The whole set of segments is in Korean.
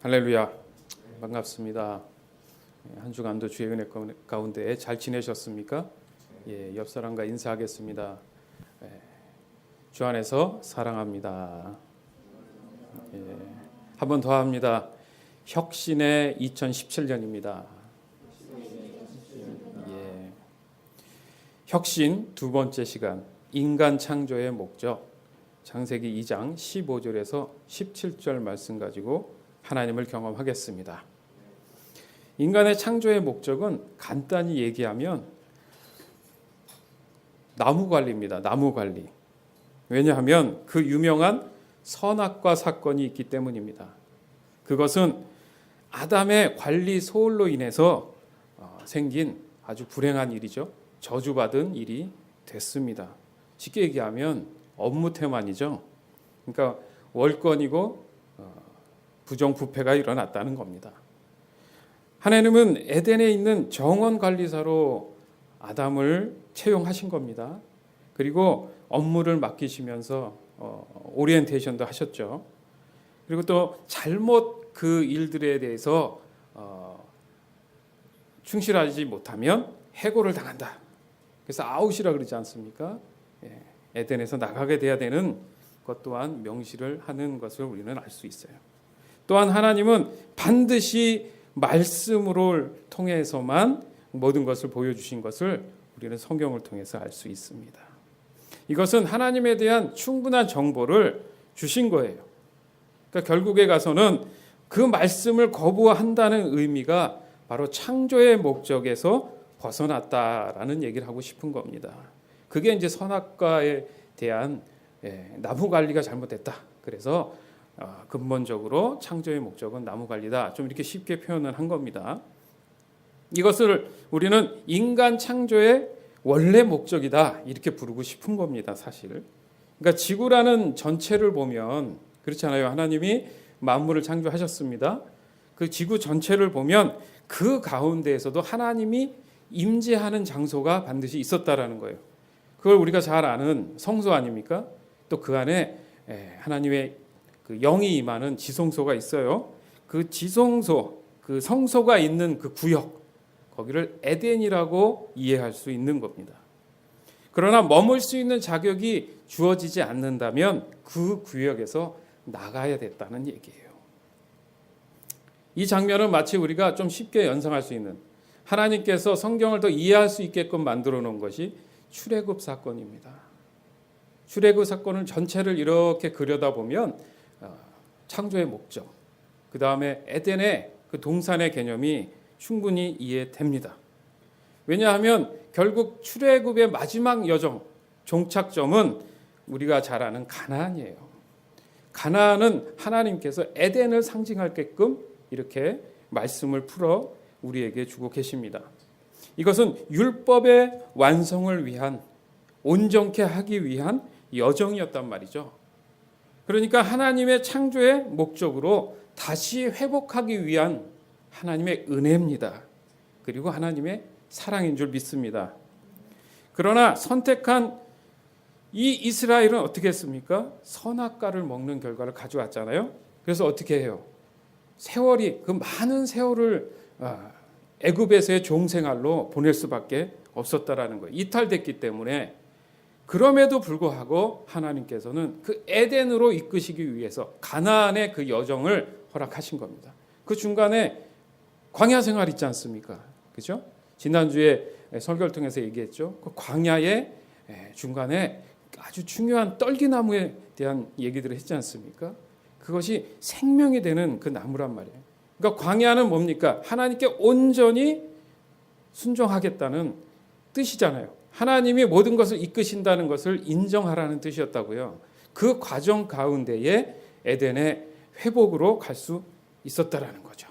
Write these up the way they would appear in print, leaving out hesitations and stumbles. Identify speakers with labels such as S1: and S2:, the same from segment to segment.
S1: 할렐루야, 반갑습니다. 한 주간도 주의 은혜 가운데 잘 지내셨습니까? 옆 사람과 인사하겠습니다. 주 안에서 사랑합니다. 한 번 더 합니다. 혁신의 2017년입니다. 혁신 두 번째 시간, 인간 창조의 목적, 창세기 2장 15절에서 17절 말씀 가지고 하나님을 경험하겠습니다. 인간의 창조의 목적은 간단히 얘기하면 나무 관리입니다. 나무 관리. 왜냐하면 그 유명한 선악과 사건이 있기 때문입니다. 그것은 아담의 관리 소홀로 인해서 생긴 아주 불행한 일이죠. 저주받은 일이 됐습니다. 쉽게 얘기하면 업무 태만이죠. 그러니까 월권이고 부정부패가 일어났다는 겁니다. 하나님은 에덴에 있는 정원관리사로 아담을 채용하신 겁니다. 그리고 업무를 맡기시면서 오리엔테이션도 하셨죠. 그리고 또 잘못 그 일들에 대해서 충실하지 못하면 해고를 당한다. 그래서 아웃이라 그러지 않습니까? 에덴에서 나가게 돼야 되는 것 또한 명시를 하는 것을 우리는 알 수 있어요. 또한 하나님은 반드시 말씀으로 통해서만 모든 것을 보여주신 것을 우리는 성경을 통해서 알 수 있습니다. 이것은 하나님에 대한 충분한 정보를 주신 거예요. 그러니까 결국에 가서는 그 말씀을 거부한다는 의미가 바로 창조의 목적에서 벗어났다라는 얘기를 하고 싶은 겁니다. 그게 이제 선악과에 대한 나무 관리가 잘못됐다. 그래서 근본적으로 창조의 목적은 나무 관리다. 좀 이렇게 쉽게 표현을 한 겁니다. 이것을 우리는 인간 창조의 원래 목적이다. 이렇게 부르고 싶은 겁니다. 사실. 그러니까 지구라는 전체를 보면 그렇잖아요. 하나님이 만물을 창조하셨습니다. 그 지구 전체를 보면 그 가운데에서도 하나님이 임재하는 장소가 반드시 있었다라는 거예요. 그걸 우리가 잘 아는 성소 아닙니까? 또 그 안에 하나님의 그 영이 임하는 지성소가 있어요. 그 지성소, 그 성소가 있는 그 구역, 거기를 에덴이라고 이해할 수 있는 겁니다. 그러나 머물 수 있는 자격이 주어지지 않는다면 그 구역에서 나가야 됐다는 얘기예요. 이 장면은 마치 우리가 좀 쉽게 연상할 수 있는 하나님께서 성경을 더 이해할 수 있게끔 만들어 놓은 것이 출애굽 사건입니다. 출애굽 사건을 전체를 이렇게 그려다보면 창조의 목적, 그 다음에 에덴의 그 동산의 개념이 충분히 이해됩니다. 왜냐하면 결국 출애굽의 마지막 여정, 종착점은 우리가 잘 아는 가나안이에요. 가나안은 하나님께서 에덴을 상징하게끔 이렇게 말씀을 풀어 우리에게 주고 계십니다. 이것은 율법의 완성을 위한, 온전케 하기 위한 여정이었단 말이죠. 그러니까 하나님의 창조의 목적으로 다시 회복하기 위한 하나님의 은혜입니다. 그리고 하나님의 사랑인 줄 믿습니다. 그러나 선택한 이 이스라엘은 어떻게 했습니까? 선악과를 먹는 결과를 가져왔잖아요. 그래서 어떻게 해요? 세월이, 그 많은 세월을 애굽에서의 종생활로 보낼 수밖에 없었다라는 거예요. 이탈됐기 때문에. 그럼에도 불구하고 하나님께서는 그 에덴으로 이끄시기 위해서 가나안의 그 여정을 허락하신 겁니다. 그 중간에 광야 생활 있지 않습니까? 그죠? 지난주에 설교를 통해서 얘기했죠. 그 광야의 중간에 아주 중요한 떨기나무에 대한 얘기들을 했지 않습니까? 그것이 생명이 되는 그 나무란 말이에요. 그러니까 광야는 뭡니까? 하나님께 온전히 순종하겠다는 뜻이잖아요. 하나님이 모든 것을 이끄신다는 것을 인정하라는 뜻이었다고요. 그 과정 가운데에 에덴의 회복으로 갈 수 있었다라는 거죠.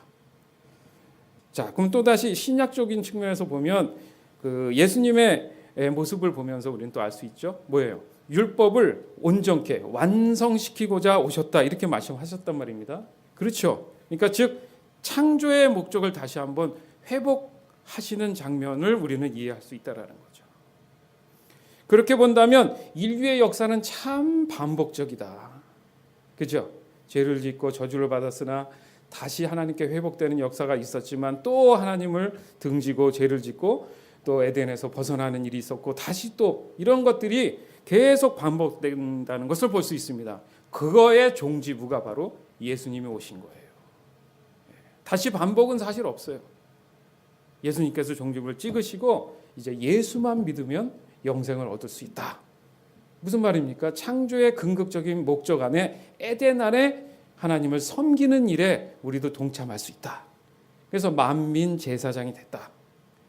S1: 자, 그럼 또다시 신약적인 측면에서 보면 그 예수님의 모습을 보면서 우리는 또 알 수 있죠. 뭐예요? 율법을 온전케 완성시키고자 오셨다. 이렇게 말씀하셨단 말입니다. 그렇죠. 그러니까 즉 창조의 목적을 다시 한번 회복하시는 장면을 우리는 이해할 수 있다라는 거죠. 그렇게 본다면 인류의 역사는 참 반복적이다. 그죠? 죄를 짓고 저주를 받았으나 다시 하나님께 회복되는 역사가 있었지만 또 하나님을 등지고 죄를 짓고 또 에덴에서 벗어나는 일이 있었고 다시 또 이런 것들이 계속 반복된다는 것을 볼 수 있습니다. 그거의 종지부가 바로 예수님이 오신 거예요. 다시 반복은 사실 없어요. 예수님께서 종지부를 찍으시고 이제 예수만 믿으면 영생을 얻을 수 있다. 무슨 말입니까? 창조의 궁극적인 목적 안에 에덴 안에 하나님을 섬기는 일에 우리도 동참할 수 있다. 그래서 만민 제사장이 됐다.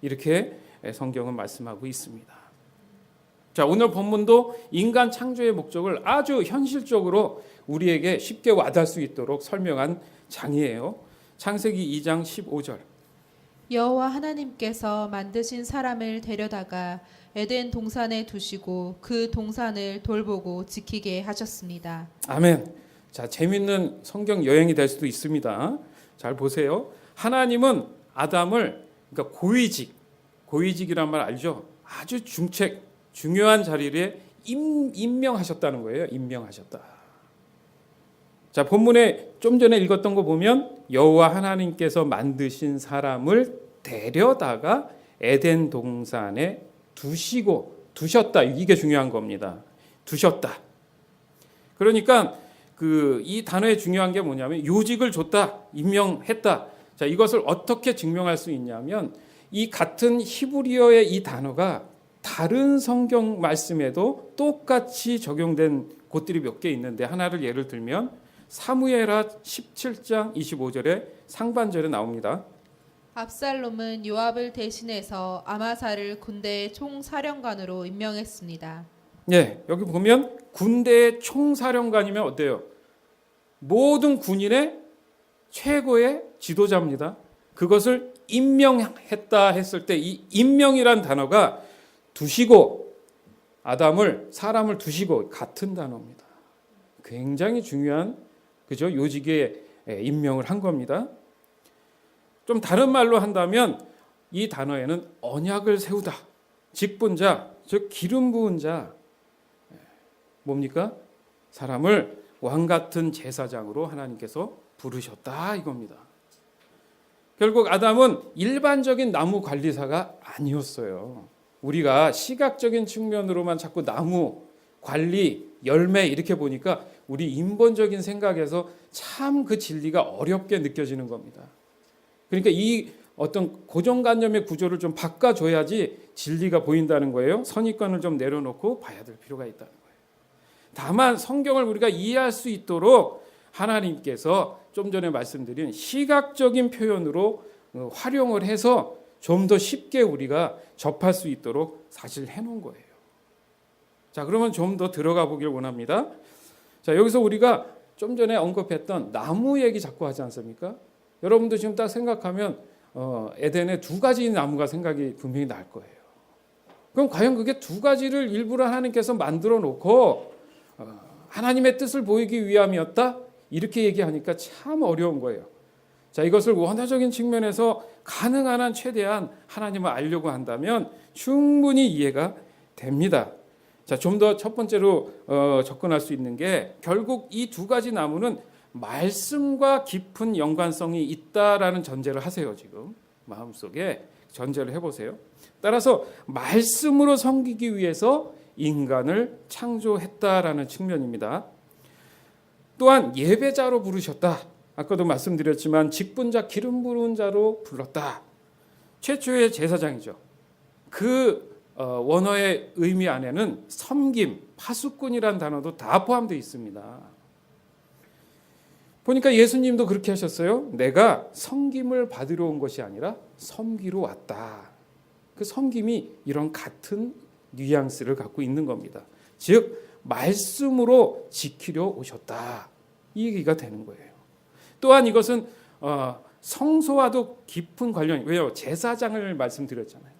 S1: 이렇게 성경은 말씀하고 있습니다. 자, 오늘 본문도 인간 창조의 목적을 아주 현실적으로 우리에게 쉽게 와닿을 수 있도록 설명한 장이에요. 창세기 2장 15절.
S2: 여호와 하나님께서 만드신 사람을 데려다가 에덴 동산에 두시고 그 동산을 돌보고 지키게 하셨습니다.
S1: 아멘. 자, 재밌는 성경 여행이 될 수도 있습니다. 잘 보세요. 하나님은 아담을 그러니까 고위직이란 말 알죠? 아주 중요한 자리에 임명하셨다는 거예요. 임명하셨다. 자, 본문에 좀 전에 읽었던 거 보면 여호와 하나님께서 만드신 사람을 데려다가 에덴 동산에 두셨다. 이게 중요한 겁니다. 두셨다. 그러니까 이 단어의 중요한 게 뭐냐면 요직을 줬다, 임명했다. 자, 이것을 어떻게 증명할 수 있냐면 이 같은 히브리어의 이 단어가 다른 성경 말씀에도 똑같이 적용된 곳들이 몇 개 있는데 하나를 예를 들면 사무엘하 17장 25절에 상반절에 나옵니다.
S2: 압살롬은 요압을 대신해서 아마사를 군대의 총사령관으로 임명했습니다.
S1: 네, 여기 보면 군대의 총사령관이면 어때요? 모든 군인의 최고의 지도자입니다. 그것을 임명했다 했을 때 이 임명이란 단어가 두시고 사람을 두시고 같은 단어입니다. 굉장히 중요한 그죠? 요직에 임명을 한 겁니다. 좀 다른 말로 한다면 이 단어에는 언약을 세우다, 직분자, 즉 기름 부은 자, 뭡니까? 사람을 왕 같은 제사장으로 하나님께서 부르셨다 이겁니다. 결국 아담은 일반적인 나무 관리사가 아니었어요. 우리가 시각적인 측면으로만 자꾸 나무, 관리, 열매 이렇게 보니까 우리 인본적인 생각에서 참 그 진리가 어렵게 느껴지는 겁니다. 그러니까 이 어떤 고정관념의 구조를 좀 바꿔줘야지 진리가 보인다는 거예요. 선입관을 좀 내려놓고 봐야 될 필요가 있다는 거예요. 다만 성경을 우리가 이해할 수 있도록 하나님께서 좀 전에 말씀드린 시각적인 표현으로 활용을 해서 좀 더 쉽게 우리가 접할 수 있도록 사실 해놓은 거예요. 자, 그러면 좀 더 들어가 보길 원합니다. 자, 여기서 우리가 좀 전에 언급했던 나무 얘기 자꾸 하지 않습니까? 여러분도 지금 딱 생각하면 에덴에 두 가지 나무가 생각이 분명히 날 거예요. 그럼 과연 그게 두 가지를 일부러 하나님께서 만들어 놓고 하나님의 뜻을 보이기 위함이었다? 이렇게 얘기하니까 참 어려운 거예요. 자, 이것을 원어적인 측면에서 가능한 한 최대한 하나님을 알려고 한다면 충분히 이해가 됩니다. 자, 좀 더 첫 번째로 접근할 수 있는 게 결국 이 두 가지 나무는 말씀과 깊은 연관성이 있다라는 전제를 하세요. 지금 마음속에 전제를 해보세요. 따라서 말씀으로 섬기기 위해서 인간을 창조했다라는 측면입니다. 또한 예배자로 부르셨다. 아까도 말씀드렸지만 직분자, 기름 부은 자로 불렀다. 최초의 제사장이죠. 그 원어의 의미 안에는 섬김, 파수꾼이라는 단어도 다 포함되어 있습니다. 보니까 예수님도 그렇게 하셨어요. 내가 섬김을 받으러 온 것이 아니라 섬기러 왔다. 그 섬김이 이런 같은 뉘앙스를 갖고 있는 겁니다. 즉 말씀으로 지키려 오셨다. 이 얘기가 되는 거예요. 또한 이것은 성소와도 깊은 관련이, 왜요? 제사장을 말씀드렸잖아요.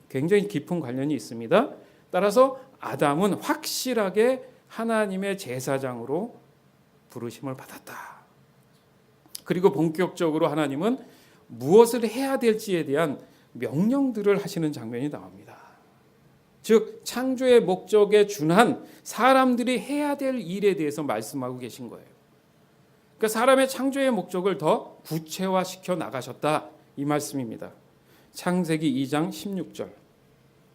S1: 굉장히 깊은 관련이 있습니다. 따라서 아담은 확실하게 하나님의 제사장으로 부르심을 받았다. 그리고 본격적으로 하나님은 무엇을 해야 될지에 대한 명령들을 하시는 장면이 나옵니다. 즉 창조의 목적에 준한 사람들이 해야 될 일에 대해서 말씀하고 계신 거예요. 그러니까 사람의 창조의 목적을 더 구체화시켜 나가셨다 이 말씀입니다. 창세기 2장 16절.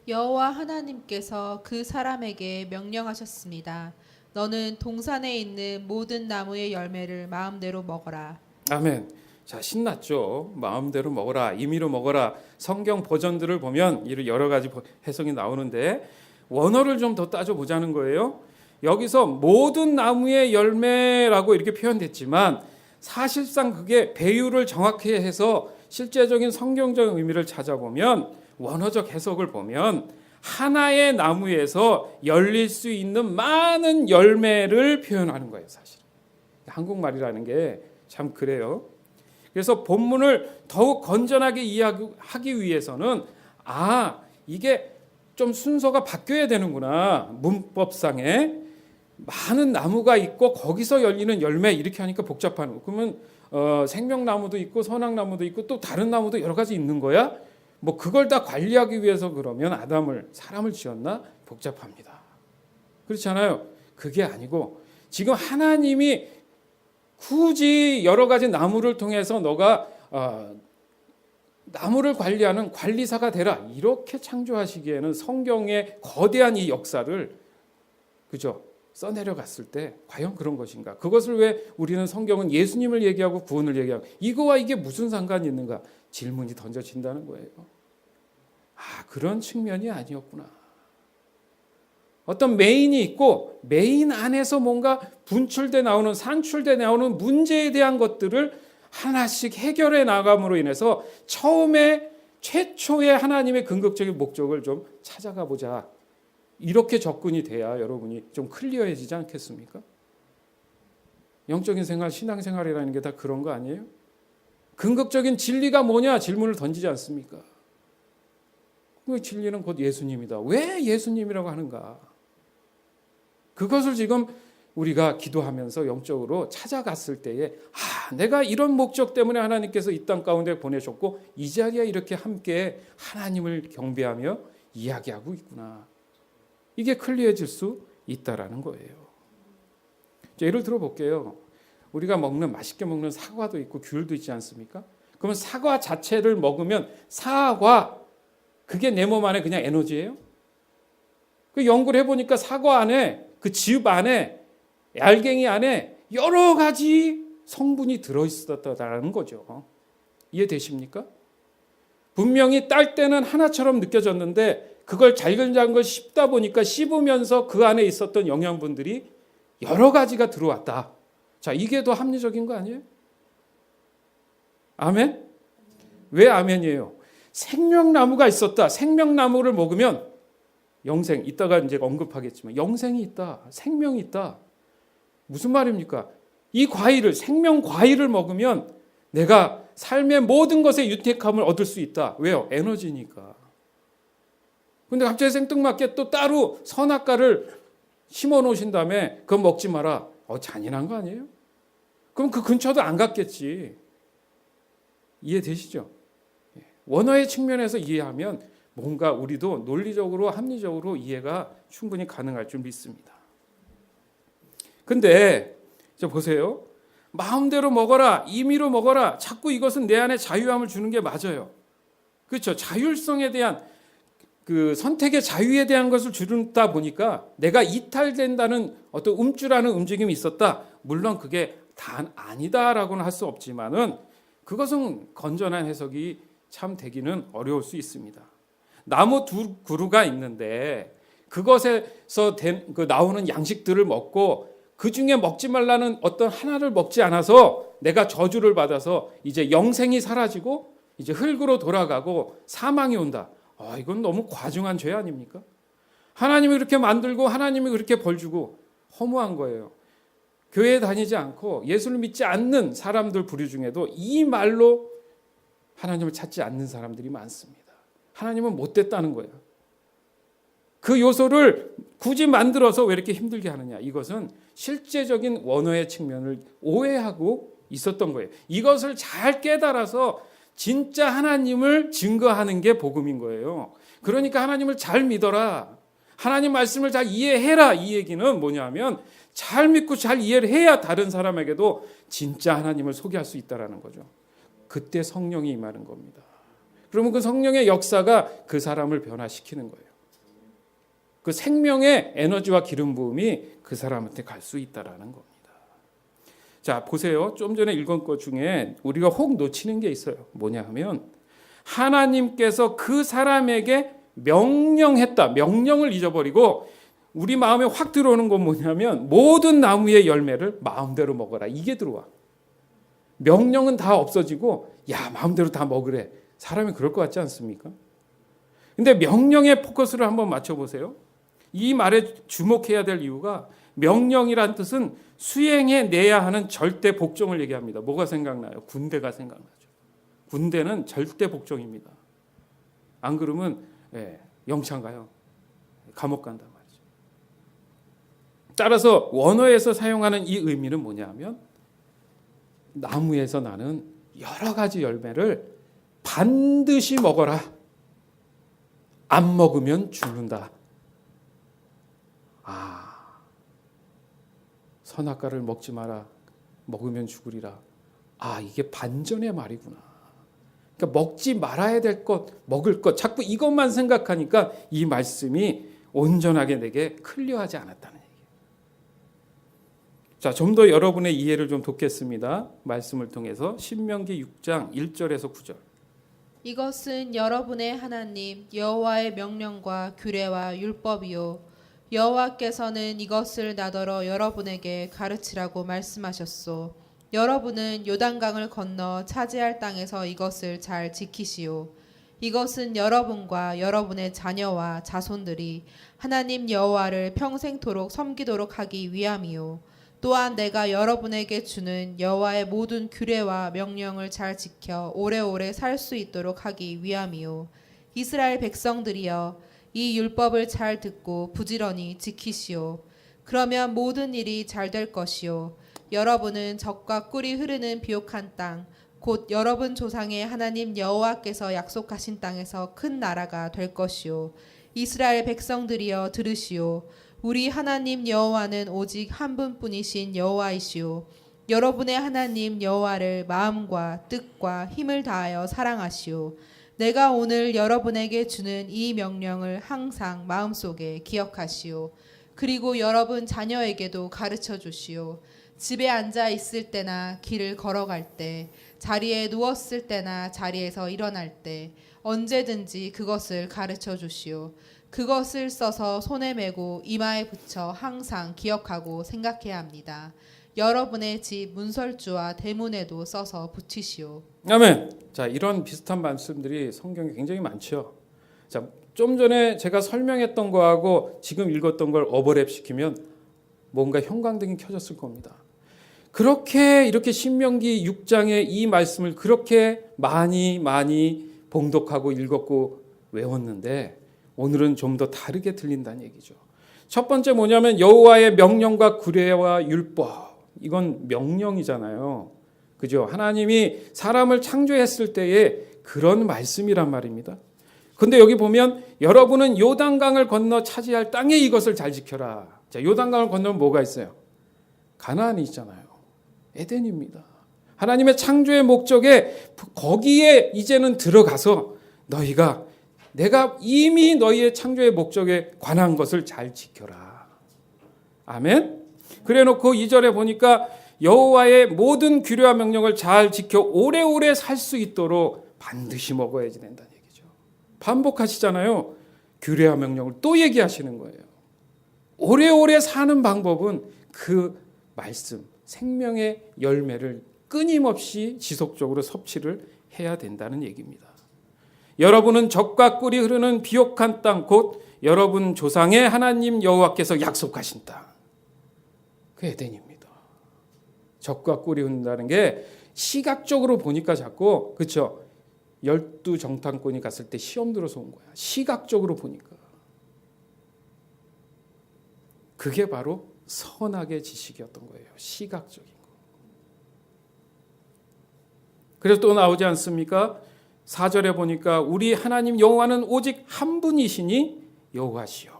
S2: 여호와 하나님께서 그 사람에게 명령하셨습니다. 너는 동산에 있는 모든 나무의 열매를 마음대로 먹어라.
S1: 아멘. 자, 신났죠. 마음대로 먹어라, 임의로 먹어라. 성경 버전들을 보면 이런 여러 가지 해석이 나오는데 원어를 좀 더 따져보자는 거예요. 여기서 모든 나무의 열매라고 이렇게 표현됐지만 사실상 그게 배유를 정확히 해서 실제적인 성경적 의미를 찾아보면 원어적 해석을 보면 하나의 나무에서 열릴 수 있는 많은 열매를 표현하는 거예요, 사실. 한국말이라는 게 참 그래요. 그래서 본문을 더욱 건전하게 이해하기 위해서는 이게 좀 순서가 바뀌어야 되는구나. 문법상에 많은 나무가 있고 거기서 열리는 열매 이렇게 하니까 복잡한 거. 그러면 생명나무도 있고 선악나무도 있고 또 다른 나무도 여러 가지 있는 거야? 뭐 그걸 다 관리하기 위해서 그러면 사람을 지었나? 복잡합니다. 그렇지 않아요? 그게 아니고 지금 하나님이 굳이 여러 가지 나무를 통해서 너가 나무를 관리하는 관리사가 되라 이렇게 창조하시기에는 성경의 거대한 이 역사를 그죠? 써내려갔을 때 과연 그런 것인가? 그것을 왜 우리는 성경은 예수님을 얘기하고 구원을 얘기하고 이거와 이게 무슨 상관이 있는가? 질문이 던져진다는 거예요. 그런 측면이 아니었구나. 어떤 메인이 있고 메인 안에서 뭔가 분출돼 나오는 산출돼 나오는 문제에 대한 것들을 하나씩 해결해 나감으로 인해서 최초의 하나님의 근극적인 목적을 좀 찾아가 보자. 이렇게 접근이 돼야 여러분이 좀 클리어해지지 않겠습니까? 영적인 생활, 신앙생활이라는 게 다 그런 거 아니에요? 근극적인 진리가 뭐냐 질문을 던지지 않습니까? 그 진리는 곧 예수님이다. 왜 예수님이라고 하는가? 그것을 지금 우리가 기도하면서 영적으로 찾아갔을 때에 내가 이런 목적 때문에 하나님께서 이 땅 가운데 보내셨고 이 자리에 이렇게 함께 하나님을 경배하며 이야기하고 있구나. 이게 클리어해질 수 있다라는 거예요. 예를 들어 볼게요. 우리가 맛있게 먹는 사과도 있고 귤도 있지 않습니까? 그러면 사과 자체를 먹으면 사과 그게 내 몸 안에 그냥 에너지예요? 그 연구를 해보니까 사과 안에 그 즙 안에 알갱이 안에 여러 가지 성분이 들어있었다는 거죠. 이해되십니까? 분명히 딸 때는 하나처럼 느껴졌는데 그걸 잘근잘근 씹다 보니까 씹으면서 그 안에 있었던 영양분들이 여러 가지가 들어왔다. 자, 이게 더 합리적인 거 아니에요? 아멘? 왜 아멘이에요? 생명나무가 있었다. 생명나무를 먹으면 영생, 이따가 이제 언급하겠지만 영생이 있다. 생명이 있다. 무슨 말입니까? 이 과일을, 생명 과일을 먹으면 내가 삶의 모든 것에 유택함을 얻을 수 있다. 왜요? 에너지니까. 근데 갑자기 생뚱맞게 또 따로 선악과를 심어 놓으신 다음에 그거 먹지 마라. 잔인한 거 아니에요? 그럼 그 근처도 안 갔겠지. 이해되시죠? 원어의 측면에서 이해하면 뭔가 우리도 논리적으로 합리적으로 이해가 충분히 가능할 줄 믿습니다. 근데 보세요. 마음대로 먹어라, 임의로 먹어라. 자꾸 이것은 내 안에 자유함을 주는 게 맞아요. 그렇죠? 자율성에 대한 그 선택의 자유에 대한 것을 주다 보니까 내가 이탈된다는 어떤 움찔하는 움직임이 있었다. 물론 그게 다 아니다라고는 할 수 없지만은 그것은 건전한 해석이 참 되기는 어려울 수 있습니다. 나무 두 그루가 있는데 그것에서 나오는 양식들을 먹고 그 중에 먹지 말라는 어떤 하나를 먹지 않아서 내가 저주를 받아서 이제 영생이 사라지고 이제 흙으로 돌아가고 사망이 온다. 이건 너무 과중한 죄 아닙니까? 하나님이 그렇게 만들고 하나님이 그렇게 벌 주고 허무한 거예요. 교회에 다니지 않고 예수를 믿지 않는 사람들 부류 중에도 이 말로 하나님을 찾지 않는 사람들이 많습니다. 하나님은 못됐다는 거예요. 그 요소를 굳이 만들어서 왜 이렇게 힘들게 하느냐. 이것은 실제적인 원어의 측면을 오해하고 있었던 거예요. 이것을 잘 깨달아서 진짜 하나님을 증거하는 게 복음인 거예요. 그러니까 하나님을 잘 믿어라. 하나님 말씀을 잘 이해해라. 이 얘기는 뭐냐면 잘 믿고 잘 이해를 해야 다른 사람에게도 진짜 하나님을 소개할 수 있다는 거죠. 그때 성령이 임하는 겁니다. 그러면 그 성령의 역사가 그 사람을 변화시키는 거예요. 그 생명의 에너지와 기름 부음이 그 사람한테 갈 수 있다는 겁니다. 자, 보세요. 좀 전에 읽은 것 중에 우리가 혹 놓치는 게 있어요. 뭐냐 하면 하나님께서 그 사람에게 명령했다. 명령을 잊어버리고 우리 마음에 확 들어오는 건 뭐냐면 모든 나무의 열매를 마음대로 먹어라. 이게 들어와. 명령은 다 없어지고 야, 마음대로 다 먹으래. 사람이 그럴 것 같지 않습니까? 근데 명령의 포커스를 한번 맞춰보세요. 이 말에 주목해야 될 이유가 명령이란 뜻은 수행해내야 하는 절대 복종을 얘기합니다. 뭐가 생각나요? 군대가 생각나죠. 군대는 절대 복종입니다. 안 그러면 영창 가요. 감옥 간단 말이죠. 따라서 원어에서 사용하는 이 의미는 뭐냐 하면 나무에서 나는 여러 가지 열매를 반드시 먹어라. 안 먹으면 죽는다. 선악과를 먹지 마라. 먹으면 죽으리라. 이게 반전의 말이구나. 그러니까 먹지 말아야 될 것, 먹을 것, 자꾸 이것만 생각하니까 이 말씀이 온전하게 내게 클리어하지 않았다는 얘기예요. 자, 좀 더 여러분의 이해를 좀 돕겠습니다. 말씀을 통해서 신명기 6장 1절에서 9절.
S2: 이것은 여러분의 하나님 여호와의 명령과 규례와 율법이요 여호와께서는 이것을 나더러 여러분에게 가르치라고 말씀하셨소. 여러분은 요단강을 건너 차지할 땅에서 이것을 잘 지키시오. 이것은 여러분과 여러분의 자녀와 자손들이 하나님 여호와를 평생토록 섬기도록 하기 위함이요. 또한 내가 여러분에게 주는 여호와의 모든 규례와 명령을 잘 지켜 오래오래 살 수 있도록 하기 위함이요. 이스라엘 백성들이여 이 율법을 잘 듣고 부지런히 지키시오. 그러면 모든 일이 잘 될 것이요. 여러분은 적과 꿀이 흐르는 비옥한 땅, 곧 여러분 조상의 하나님 여호와께서 약속하신 땅에서 큰 나라가 될 것이요. 이스라엘 백성들이여 들으시오. 우리 하나님 여호와는 오직 한 분뿐이신 여호와이시오. 여러분의 하나님 여호와를 마음과 뜻과 힘을 다하여 사랑하시오. 내가 오늘 여러분에게 주는 이 명령을 항상 마음속에 기억하시오. 그리고 여러분 자녀에게도 가르쳐 주시오. 집에 앉아 있을 때나 길을 걸어갈 때, 자리에 누웠을 때나 자리에서 일어날 때 언제든지 그것을 가르쳐 주시오. 그것을 써서 손에 메고 이마에 붙여 항상 기억하고 생각해야 합니다. 여러분의 집 문설주와 대문에도 써서 붙이시오.
S1: 아멘. 자, 이런 비슷한 말씀들이 성경에 굉장히 많죠. 자, 좀 전에 제가 설명했던 거하고 지금 읽었던 걸 오버랩 시키면 뭔가 형광등이 켜졌을 겁니다. 그렇게 이렇게 신명기 6장의 이 말씀을 그렇게 많이 봉독하고 읽었고 외웠는데 오늘은 좀 더 다르게 들린다는 얘기죠. 첫 번째 뭐냐면 여호와의 명령과 규례와 율법. 이건 명령이잖아요. 그죠? 하나님이 사람을 창조했을 때의 그런 말씀이란 말입니다. 근데 여기 보면 여러분은 요단강을 건너 차지할 땅에 이것을 잘 지켜라. 자, 요단강을 건너면 뭐가 있어요? 가나안이 있잖아요. 에덴입니다. 하나님의 창조의 목적에 거기에 이제는 들어가서 너희가 내가 이미 너희의 창조의 목적에 관한 것을 잘 지켜라. 아멘. 그래놓고 2절에 보니까 여호와의 모든 규례와 명령을 잘 지켜 오래오래 살 수 있도록 반드시 먹어야지 된다는 얘기죠. 반복하시잖아요. 규례와 명령을 또 얘기하시는 거예요. 오래오래 사는 방법은 그 말씀, 생명의 열매를 끊임없이 지속적으로 섭취를 해야 된다는 얘기입니다. 여러분은 적과 꿀이 흐르는 비옥한 땅, 곧 여러분 조상의 하나님 여호와께서 약속하신 땅. 그 에덴입니다. 적과 꿀이 흐른다는 게 시각적으로 보니까 자꾸 그렇죠. 12정탐꾼이 갔을 때 시험 들어서 온 거야. 시각적으로 보니까. 그게 바로 선악의 지식이었던 거예요. 시각적인 거. 그래서 또 나오지 않습니까? 4절에 보니까 우리 하나님 여호와는 오직 한 분이시니 여호와시요.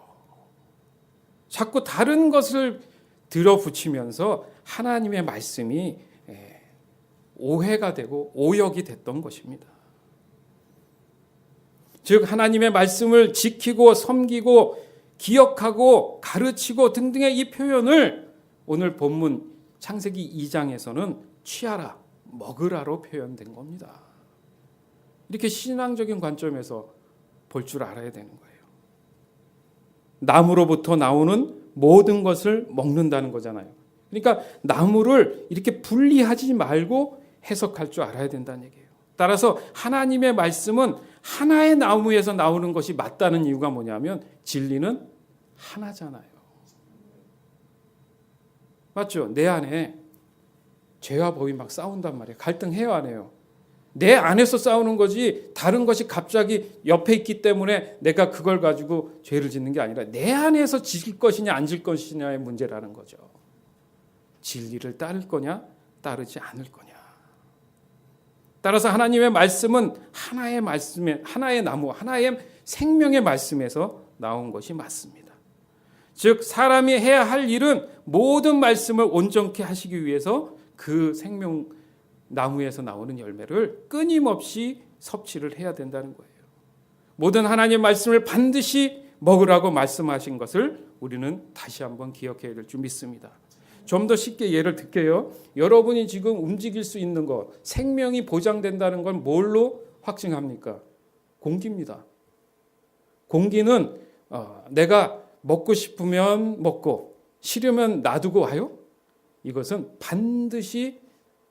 S1: 자꾸 다른 것을 들어붙이면서 하나님의 말씀이 오해가 되고 오역이 됐던 것입니다. 즉 하나님의 말씀을 지키고 섬기고 기억하고 가르치고 등등의 이 표현을 오늘 본문 창세기 2장에서는 취하라, 먹으라로 표현된 겁니다. 이렇게 신앙적인 관점에서 볼 줄 알아야 되는 거예요. 나무로부터 나오는 모든 것을 먹는다는 거잖아요. 그러니까 나무를 이렇게 분리하지 말고 해석할 줄 알아야 된다는 얘기예요. 따라서 하나님의 말씀은 하나의 나무에서 나오는 것이 맞다는 이유가 뭐냐면 진리는 하나잖아요. 맞죠? 내 안에 죄와 법이 막 싸운단 말이에요. 갈등해요, 안 해요? 내 안에서 싸우는 거지 다른 것이 갑자기 옆에 있기 때문에 내가 그걸 가지고 죄를 짓는 게 아니라 내 안에서 지킬 것이냐 안 질 것이냐의 문제라는 거죠. 진리를 따를 거냐 따르지 않을 거냐. 따라서 하나님의 말씀은 하나의 말씀에 하나의 나무 하나의 생명의 말씀에서 나온 것이 맞습니다. 즉 사람이 해야 할 일은 모든 말씀을 온전케 하시기 위해서 그 생명 나무에서 나오는 열매를 끊임없이 섭취를 해야 된다는 거예요. 모든 하나님의 말씀을 반드시 먹으라고 말씀하신 것을 우리는 다시 한번 기억해야 될 줄 믿습니다. 좀 더 쉽게 예를 들게요. 여러분이 지금 움직일 수 있는 것, 생명이 보장된다는 건 뭘로 확증합니까? 공기입니다. 공기는 내가 먹고 싶으면 먹고 싫으면 놔두고 와요? 이것은 반드시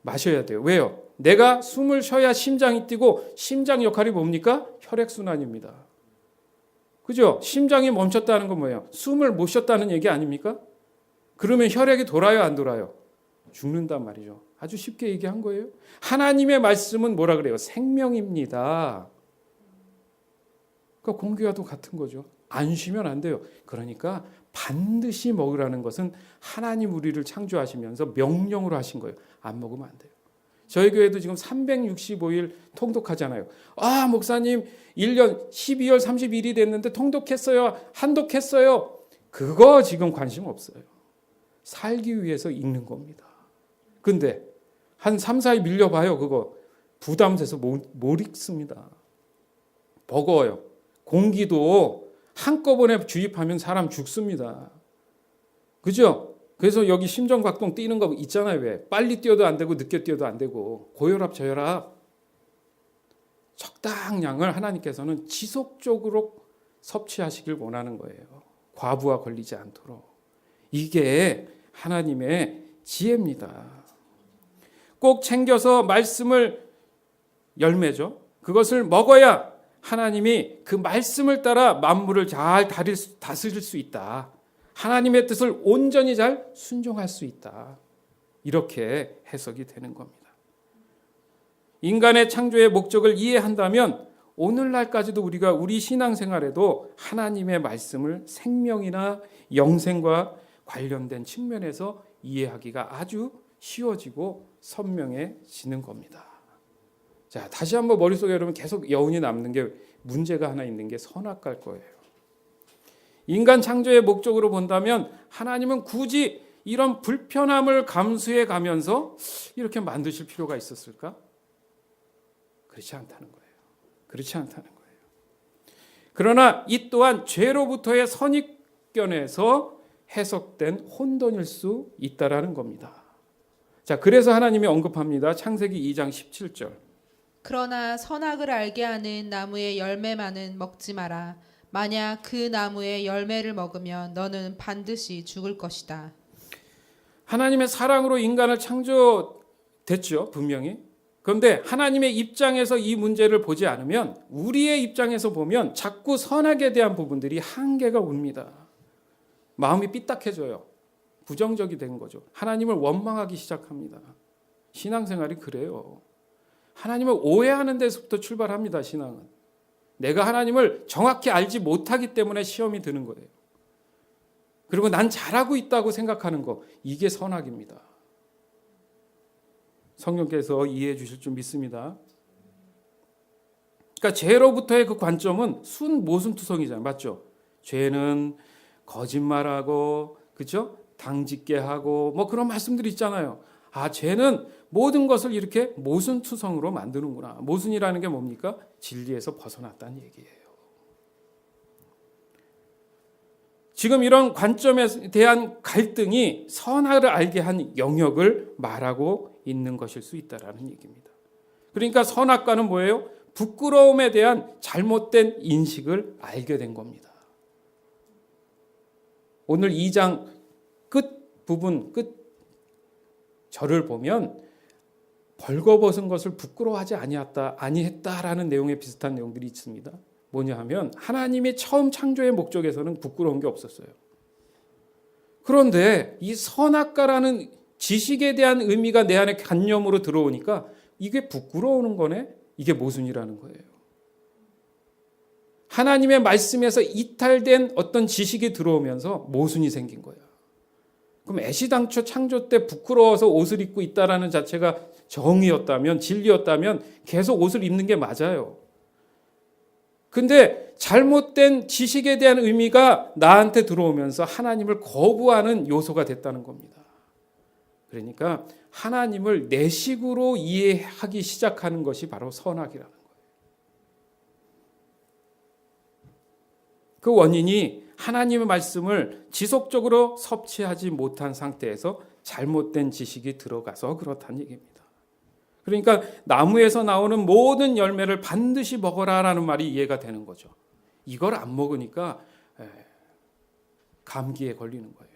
S1: 마셔야 돼요. 왜요? 내가 숨을 쉬어야 심장이 뛰고 심장 역할이 뭡니까? 혈액순환입니다. 그죠? 심장이 멈췄다는 건 뭐예요? 숨을 못 쉬었다는 얘기 아닙니까? 그러면 혈액이 돌아요, 안 돌아요? 죽는단 말이죠. 아주 쉽게 얘기한 거예요. 하나님의 말씀은 뭐라 그래요? 생명입니다. 그러니까 공기와도 같은 거죠. 안 쉬면 안 돼요. 그러니까 반드시 먹으라는 것은 하나님 우리를 창조하시면서 명령으로 하신 거예요. 안 먹으면 안 돼요. 저희 교회도 지금 365일 통독하잖아요. 아, 목사님 1년 12월 30일이 됐는데 통독했어요. 한독했어요. 그거 지금 관심 없어요. 살기 위해서 읽는 겁니다. 근데 한 3, 4일 밀려봐요. 그거 부담돼서 못 읽습니다. 버거워요. 공기도 한꺼번에 주입하면 사람 죽습니다. 그죠? 그래서 여기 심정박동 뛰는 거 있잖아요. 왜? 빨리 뛰어도 안 되고 늦게 뛰어도 안 되고 고혈압, 저혈압. 적당량을 하나님께서는 지속적으로 섭취하시길 원하는 거예요. 과부하 걸리지 않도록. 이게 하나님의 지혜입니다. 꼭 챙겨서 말씀을 열매죠. 그것을 먹어야 하나님이 그 말씀을 따라 만물을 잘 다스릴 수 있다. 하나님의 뜻을 온전히 잘 순종할 수 있다. 이렇게 해석이 되는 겁니다. 인간의 창조의 목적을 이해한다면 오늘날까지도 우리가 우리 신앙생활에도 하나님의 말씀을 생명이나 영생과 관련된 측면에서 이해하기가 아주 쉬워지고 선명해지는 겁니다. 자, 다시 한번 머릿속에 여러분 계속 여운이 남는 게 문제가 하나 있는 게 선악과일 거예요. 인간 창조의 목적으로 본다면 하나님은 굳이 이런 불편함을 감수해 가면서 이렇게 만드실 필요가 있었을까? 그렇지 않다는 거예요. 그렇지 않다는 거예요. 그러나 이 또한 죄로부터의 선입견에서 해석된 혼돈일 수 있다라는 겁니다. 자, 그래서 하나님이 언급합니다. 창세기 2장 17절.
S2: 그러나 선악을 알게 하는 나무의 열매만은 먹지 마라. 만약 그 나무의 열매를 먹으면 너는 반드시 죽을 것이다.
S1: 하나님의 사랑으로 인간을 창조됐죠, 분명히. 그런데 하나님의 입장에서 이 문제를 보지 않으면 우리의 입장에서 보면 자꾸 선악에 대한 부분들이 한계가 옵니다. 마음이 삐딱해져요. 부정적이 된 거죠. 하나님을 원망하기 시작합니다. 신앙생활이 그래요. 하나님을 오해하는 데서부터 출발합니다. 신앙은. 내가 하나님을 정확히 알지 못하기 때문에 시험이 드는 거예요. 그리고 난 잘하고 있다고 생각하는 거, 이게 선악입니다. 성령께서 이해해 주실 줄 믿습니다. 그러니까 죄로부터의 그 관점은 순모순투성이잖아요. 맞죠? 죄는 거짓말하고, 그죠? 당짓게 하고, 뭐 그런 말씀들이 있잖아요. 아, 죄는 모든 것을 이렇게 모순투성으로 만드는구나. 모순이라는 게 뭡니까? 진리에서 벗어났다는 얘기예요. 지금 이런 관점에 대한 갈등이 선악을 알게 한 영역을 말하고 있는 것일 수 있다라는 얘기입니다. 그러니까 선악과는 뭐예요? 부끄러움에 대한 잘못된 인식을 알게 된 겁니다. 오늘 2장 끝 부분, 끝 절을 보면 벌거벗은 것을 부끄러워하지 아니했다라는 내용의 비슷한 내용들이 있습니다. 뭐냐 하면 하나님의 처음 창조의 목적에서는 부끄러운 게 없었어요. 그런데 이 선악과라는 지식에 대한 의미가 내 안에 관념으로 들어오니까 이게 부끄러우는 거네? 이게 모순이라는 거예요. 하나님의 말씀에서 이탈된 어떤 지식이 들어오면서 모순이 생긴 거야. 그럼 애시당초 창조 때 부끄러워서 옷을 입고 있다라는 자체가 정의였다면, 진리였다면 계속 옷을 입는 게 맞아요. 근데 잘못된 지식에 대한 의미가 나한테 들어오면서 하나님을 거부하는 요소가 됐다는 겁니다. 그러니까 하나님을 내 식으로 이해하기 시작하는 것이 바로 선악이라는 거예요. 그 원인이 하나님의 말씀을 지속적으로 섭취하지 못한 상태에서 잘못된 지식이 들어가서 그렇다는 얘기입니다. 그러니까 나무에서 나오는 모든 열매를 반드시 먹어라라는 말이 이해가 되는 거죠. 이걸 안 먹으니까 감기에 걸리는 거예요.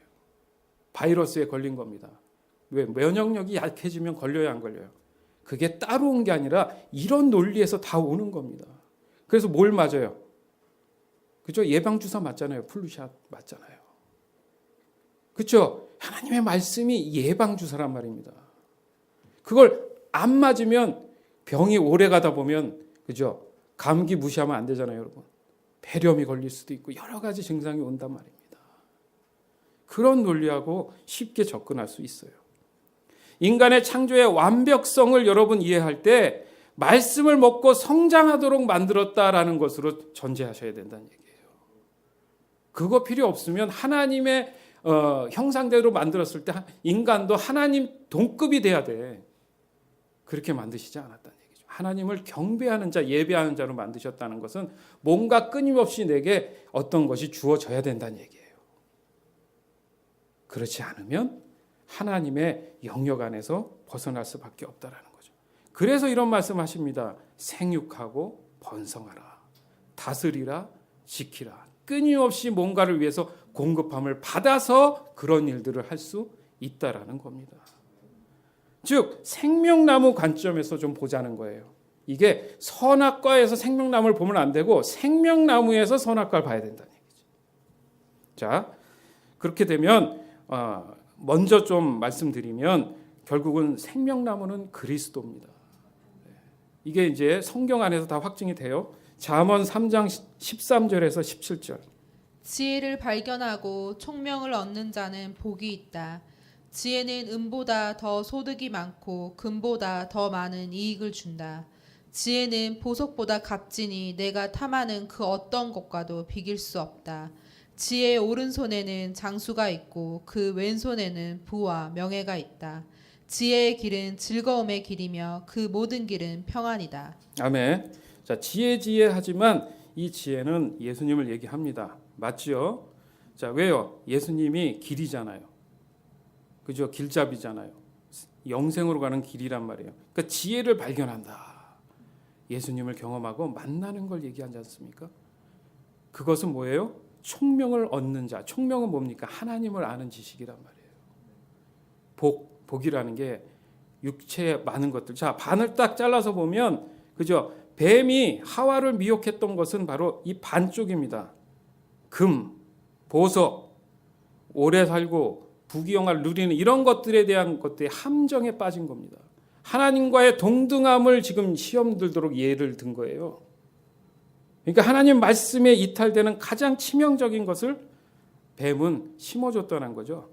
S1: 바이러스에 걸린 겁니다. 왜? 면역력이 약해지면 걸려야 안 걸려요? 그게 따로 온 게 아니라 이런 논리에서 다 오는 겁니다. 그래서 뭘 맞아요? 그죠? 예방주사 맞잖아요. 플루샷 맞잖아요. 그렇죠? 하나님의 말씀이 예방주사란 말입니다. 그걸 안 맞으면 병이 오래 가다 보면, 그죠? 감기 무시하면 안 되잖아요, 여러분. 폐렴이 걸릴 수도 있고 여러 가지 증상이 온단 말입니다. 그런 논리하고 쉽게 접근할 수 있어요. 인간의 창조의 완벽성을 여러분 이해할 때 말씀을 먹고 성장하도록 만들었다라는 것으로 전제하셔야 된다는 얘기예요. 그거 필요 없으면 하나님의 형상대로 만들었을 때 인간도 하나님 동급이 돼야 돼. 그렇게 만드시지 않았다는 얘기죠. 하나님을 경배하는 자, 예배하는 자로 만드셨다는 것은 뭔가 끊임없이 내게 어떤 것이 주어져야 된다는 얘기예요. 그렇지 않으면 하나님의 영역 안에서 벗어날 수밖에 없다라는 거죠. 그래서 이런 말씀하십니다. 생육하고 번성하라. 다스리라. 지키라. 끊임없이 뭔가를 위해서 공급함을 받아서 그런 일들을 할 수 있다라는 겁니다. 즉 생명나무 관점에서 좀 보자는 거예요. 이게 선악과에서 생명나무를 보면 안 되고 생명나무에서 선악과를 봐야 된다는 얘기죠. 자, 그렇게 되면 먼저 좀 말씀드리면 결국은 생명나무는 그리스도입니다. 이게 이제 성경 안에서 다 확증이 돼요. 잠언 3장 13절에서 17절.
S2: 지혜를 발견하고 총명을 얻는 자는 복이 있다. 지혜는 은보다 더 소득이 많고 금보다 더 많은 이익을 준다. 지혜는 보석보다 값지니 내가 탐하는 그 어떤 것과도 비길 수 없다. 지혜의 오른손에는 장수가 있고 그 왼손에는 부와 명예가 있다. 지혜의 길은 즐거움의 길이며 그 모든 길은 평안이다.
S1: 아멘. 자, 지혜하지만 이 지혜는 예수님을 얘기합니다. 맞죠? 자, 왜요? 예수님이 길이잖아요. 그죠? 길잡이잖아요. 영생으로 가는 길이란 말이에요. 그러니까 지혜를 발견한다. 예수님을 경험하고 만나는 걸 얘기하지 않습니까? 그것은 뭐예요? 총명을 얻는 자. 총명은 뭡니까? 하나님을 아는 지식이란 말이에요. 복이라는 게 육체에 많은 것들. 자, 반을 딱 잘라서 보면, 그죠? 뱀이 하와를 미혹했던 것은 바로 이 반쪽입니다. 금, 보석, 오래 살고 부귀영화를 누리는 이런 것들에 대한 것들이 함정에 빠진 겁니다. 하나님과의 동등함을 지금 시험 들도록 예를 든 거예요. 그러니까 하나님 말씀에 이탈되는 가장 치명적인 것을 뱀은 심어줬다는 거죠.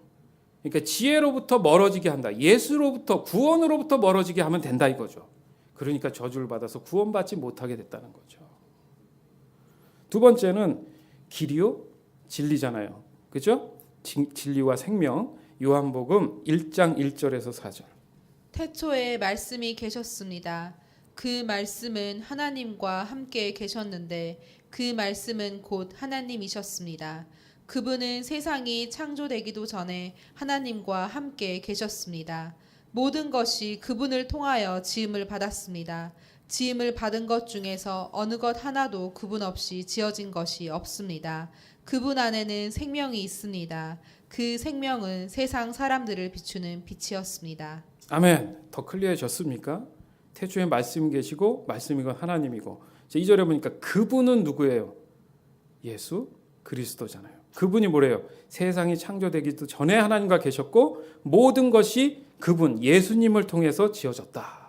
S1: 그러니까 지혜로부터 멀어지게 한다. 예수로부터, 구원으로부터 멀어지게 하면 된다 이거죠. 그러니까 저주를 받아서 구원받지 못하게 됐다는 거죠. 두 번째는 길이요? 진리잖아요. 그죠? 진리와 생명. 요한복음 1장 1절에서 4절.
S2: 태초에 말씀이 계셨습니다. 그 말씀은 하나님과 함께 계셨는데 그 말씀은 곧 하나님이셨습니다. 그분은 세상이 창조되기도 전에 하나님과 함께 계셨습니다. 모든 것이 그분을 통하여 지음을 받았습니다. 지음을 받은 것 중에서 어느 것 하나도 그분 없이 지어진 것이 없습니다. 그분 안에는 생명이 있습니다. 그 생명은 세상 사람들을 비추는 빛이었습니다.
S1: 아멘. 더 클리어해졌습니까? 태초에 말씀이 계시고 말씀이 건 하나님이고. 2절에 보니까 그분은 누구예요? 예수 그리스도잖아요. 그분이 뭐래요? 세상이 창조되기도 전에 하나님과 계셨고 모든 것이 그분 예수님을 통해서 지어졌다.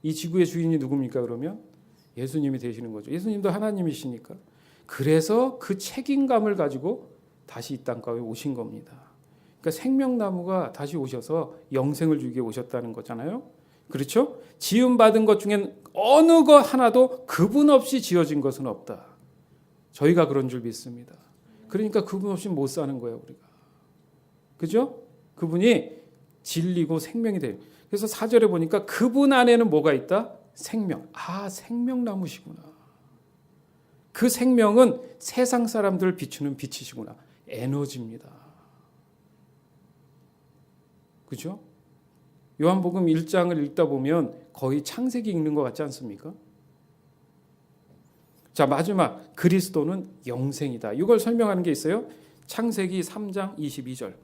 S1: 이 지구의 주인이 누굽니까? 그러면 예수님이 되시는 거죠. 예수님도 하나님이시니까. 그래서 그 책임감을 가지고 다시 이 땅가에 오신 겁니다. 그러니까 생명나무가 다시 오셔서 영생을 주기 위해 오셨다는 거잖아요. 그렇죠? 지음받은 것 중엔 어느 것 하나도 그분 없이 지어진 것은 없다. 저희가 그런 줄 믿습니다. 그러니까 그분 없이 못 사는 거예요, 우리가. 그죠? 그분이 진리고 생명이 돼요. 그래서 4절에 보니까 그분 안에는 뭐가 있다? 생명. 아, 생명나무시구나. 그 생명은 세상 사람들을 비추는 빛이시구나. 에너지입니다. 그죠? 요한복음 1장을 읽다 보면 거의 창세기 읽는 것 같지 않습니까? 자, 마지막 그리스도는 영생이다. 이걸 설명하는 게 있어요. 창세기 3장 22절.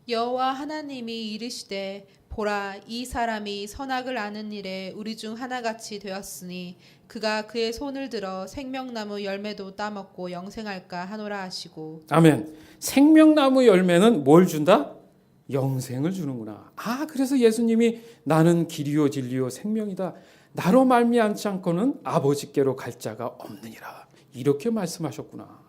S2: 여호와 하나님이 이르시되 보라 이 사람이 선악을 아는 일에 우리 중 하나같이 되었으니 그가 그의 손을 들어 생명나무 열매도 따먹고 영생할까 하노라 하시고. 아멘.
S1: 생명나무 열매는 뭘 준다? 영생을 주는구나. 아, 그래서 예수님이 나는 길이요 진리요 생명이다. 나로 말미암지 않고는 아버지께로 갈 자가 없느니라. 이렇게 말씀하셨구나.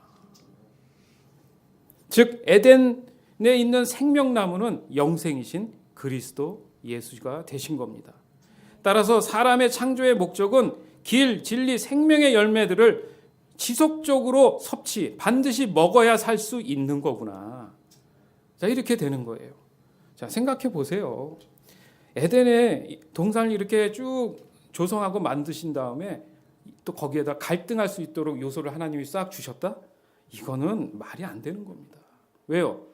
S1: 즉 에덴에 있는 생명나무는 영생이신 그리스도 예수가 되신 겁니다. 따라서 사람의 창조의 목적은 길, 진리, 생명의 열매들을 지속적으로 섭취, 반드시 먹어야 살 수 있는 거구나. 자, 이렇게 되는 거예요. 자, 생각해 보세요. 에덴에 동산을 이렇게 쭉 조성하고 만드신 다음에 또 거기에다 갈등할 수 있도록 요소를 하나님이 싹 주셨다? 이거는 말이 안 되는 겁니다. 왜요?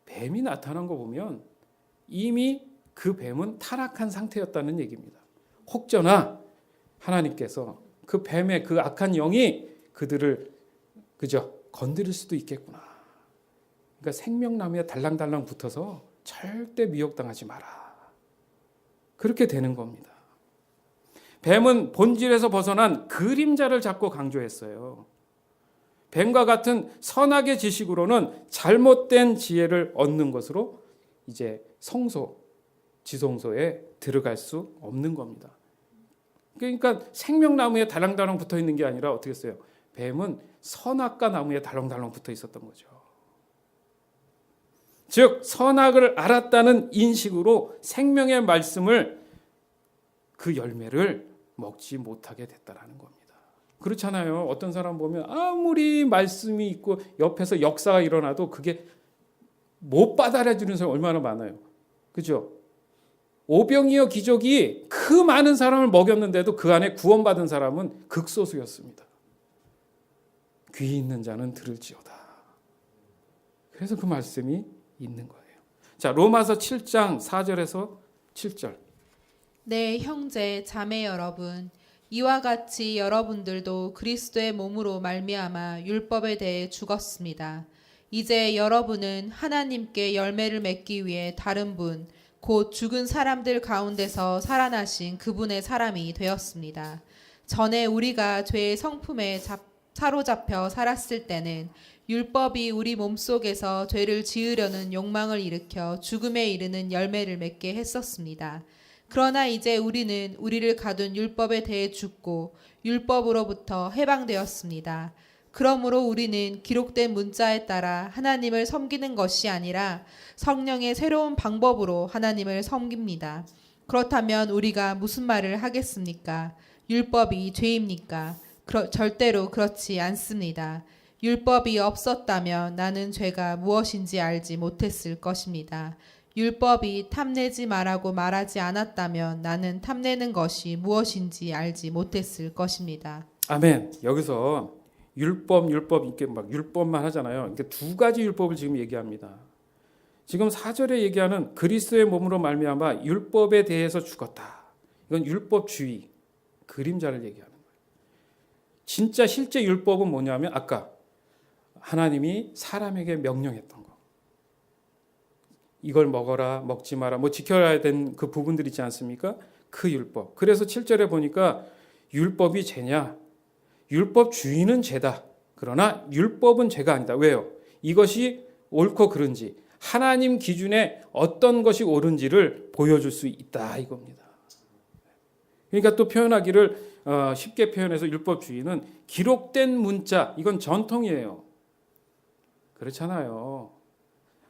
S1: 뱀이 나타난 거 보면 이미 그 뱀은 타락한 상태였다는 얘기입니다. 혹저나 하나님께서 그 뱀의 그 악한 영이 그들을 그저 건드릴 수도 있겠구나. 그러니까 생명나무에 달랑달랑 붙어서 절대 미혹당하지 마라. 그렇게 되는 겁니다. 뱀은 본질에서 벗어난 그림자를 자꾸 강조했어요. 뱀과 같은 선악의 지식으로는 잘못된 지혜를 얻는 것으로 이제 성소, 지성소에 들어갈 수 없는 겁니다. 그러니까 생명나무에 달랑달랑 붙어 있는 게 아니라 어떻게 했어요? 뱀은 선악과 나무에 달랑달랑 붙어 있었던 거죠. 즉 선악을 알았다는 인식으로 생명의 말씀을 그 열매를 먹지 못하게 됐다라는 겁니다. 그렇잖아요. 어떤 사람 보면 아무리 말씀이 있고 옆에서 역사가 일어나도 그게 못 받아들여주는 사람이 얼마나 많아요. 그죠? 오병이어 기적이 그 많은 사람을 먹였는데도 그 안에 구원받은 사람은 극소수였습니다. 귀 있는 자는 들을지어다. 그래서 그 말씀이 있는 거예요. 자, 로마서 7장 4절에서 7절.
S2: 네, 형제 자매 여러분, 이와 같이 여러분들도 그리스도의 몸으로 말미암아 율법에 대해 죽었습니다. 이제 여러분은 하나님께 열매를 맺기 위해 다른 분, 곧 죽은 사람들 가운데서 살아나신 그분의 사람이 되었습니다. 전에 우리가 죄의 성품에 사로잡혀 살았을 때는 율법이 우리 몸속에서 죄를 지으려는 욕망을 일으켜 죽음에 이르는 열매를 맺게 했었습니다. 그러나 이제 우리는 우리를 가둔 율법에 대해 죽고 율법으로부터 해방되었습니다. 그러므로 우리는 기록된 문자에 따라 하나님을 섬기는 것이 아니라 성령의 새로운 방법으로 하나님을 섬깁니다. 그렇다면 우리가 무슨 말을 하겠습니까? 율법이 죄입니까? 절대로 그렇지 않습니다. 율법이 없었다면 나는 죄가 무엇인지 알지 못했을 것입니다. 율법이 탐내지 말라고 말하지 않았다면 나는 탐내는 것이 무엇인지 알지 못했을 것입니다.
S1: 아멘. 여기서 율법 이렇게 막 율법만 하잖아요. 그러니까 두 가지 율법을 지금 얘기합니다. 지금 4절에 얘기하는 그리스도의 몸으로 말미암아 율법에 대해서 죽었다. 이건 율법주의, 그림자를 얘기하는 거예요. 진짜 실제 율법은 뭐냐면 아까 하나님이 사람에게 명령했던 거. 이걸 먹어라, 먹지 마라, 뭐 지켜야 되는 그 부분들 있지 않습니까? 그 율법. 그래서 7절에 보니까 율법이 죄냐? 율법주의는 죄다. 그러나 율법은 죄가 아니다. 왜요? 이것이 옳고 그른지 하나님 기준에 어떤 것이 옳은지를 보여줄 수 있다 이겁니다. 그러니까 또 표현하기를 쉽게 표현해서 율법주의는 기록된 문자, 이건 전통이에요. 그렇잖아요.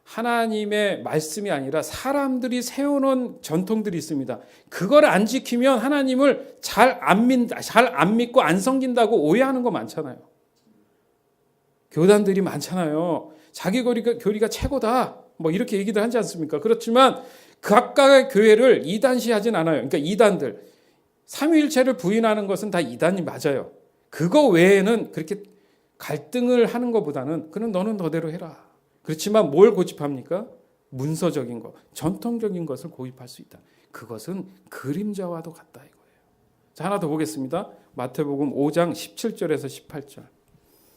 S1: 하나님의 말씀이 아니라 사람들이 세워놓은 전통들이 있습니다. 그걸 안 지키면 하나님을 잘 안 믿고 안 섬긴다고 오해하는 거 많잖아요. 교단들이 많잖아요. 자기 교리가 최고다. 뭐 이렇게 얘기들 하지 않습니까? 그렇지만 각각의 교회를 이단시하진 않아요. 그러니까 이단들. 삼위일체를 부인하는 것은 다 이단이 맞아요. 그거 외에는 그렇게 갈등을 하는 것보다는 그는 너는 너대로 해라. 그렇지만 뭘 고집합니까? 문서적인 것, 전통적인 것을 고집할 수 있다. 그것은 그림자와도 같다 이거예요. 자, 하나 더 보겠습니다. 마태복음 5장 17절에서 18절.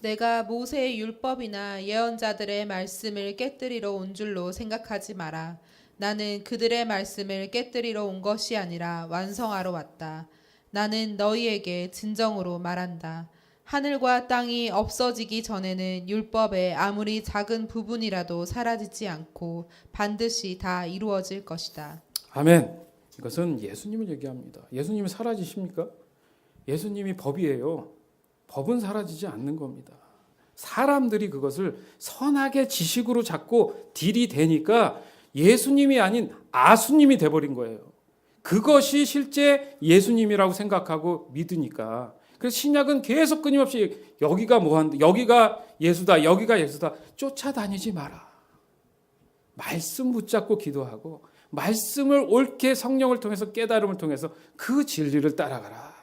S2: 내가 모세의 율법이나 예언자들의 말씀을 깨뜨리러 온 줄로 생각하지 마라. 나는 그들의 말씀을 깨뜨리러 온 것이 아니라 완성하러 왔다. 나는 너희에게 진정으로 말한다. 하늘과 땅이 없어지기 전에는 율법의 아무리 작은 부분이라도 사라지지 않고 반드시 다 이루어질 것이다.
S1: 아멘. 이것은 예수님을 얘기합니다. 예수님이 사라지십니까? 예수님이 법이에요. 법은 사라지지 않는 겁니다. 사람들이 그것을 선하게 지식으로 잡고 딜이 되니까 예수님이 아닌 아수님이 돼버린 거예요. 그것이 실제 예수님이라고 생각하고 믿으니까. 그래서 신약은 계속 끊임없이 여기가 뭐한다, 여기가 예수다, 여기가 예수다 쫓아다니지 마라. 말씀 붙잡고 기도하고 말씀을 옳게 성령을 통해서 깨달음을 통해서 그 진리를 따라가라.